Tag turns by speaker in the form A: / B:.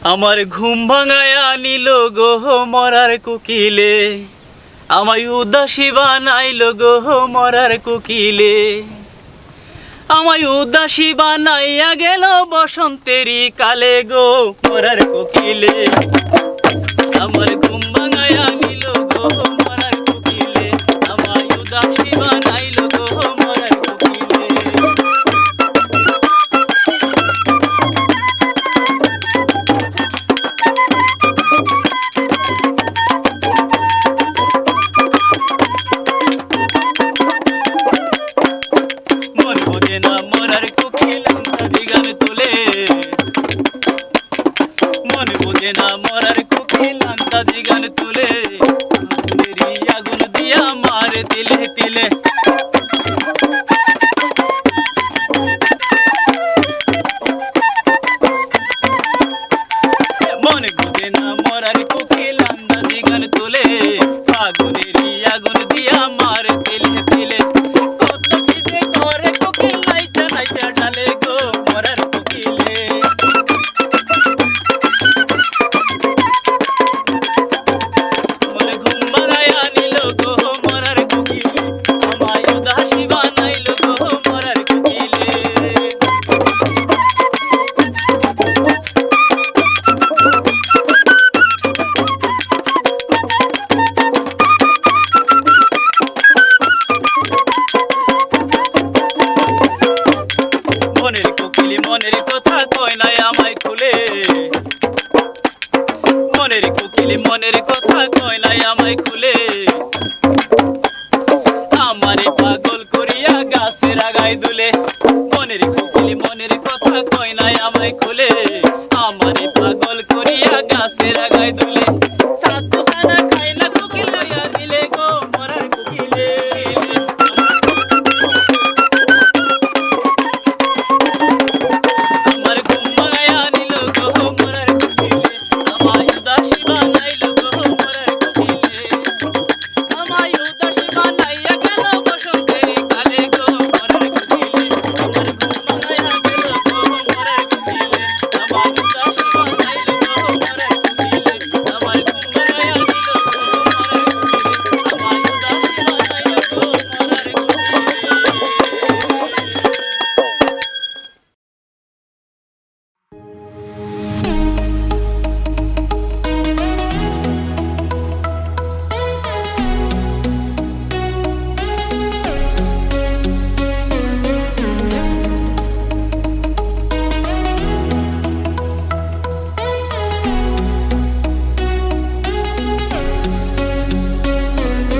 A: আমার ঘুম ভাঙায়া নিল গো মরার কোকিলে, আমায় উদাসী বানাইল গো মরার কোকিলে। আমায় উদাসী বানাইয়া গেল বসন্তেরই কালে গো মরার কোকিলে। আমার ঘুম ভাঙায়া নিল গো মরার কোকিলে, আমায় উদাসী বানাইল গো মরার কোকিলে। মন বোঝে না মরার কোকিল আন্দাজি গান তোলে, মন বোঝে না মরার কোকিল আন্দাজি গান তোলে। আগুনেরই আগুন দিয়া মারে তিলে তিলে। মন বোঝে না মরার কোকিল আন্দাজি গান তোলে, আগুনেরই আগুন দিয়া মারে তিলে তিলে। কত কি যে করে কোকিল নাইচা নাইচা ডালে গো মরার কোকিলে। মনে ঘুম ভাঙায়া নিল গো মরার কোকিলে, আমায় উদাসী বানাইল গো মরার কোকিলে। মনের কোকিলি মনের কথা কয় নাই আমায় খুলে, মনের কোকিলি মনের কথা কয় নাই আমায় খুলে। আমারে পাগল করিয়া গাছের আগায় দুলে, মনের কোকিলি মনের কথা কয় নাই আমায় খুলে। আমারে পাগল করিয়া গাছের আগায় দুলে।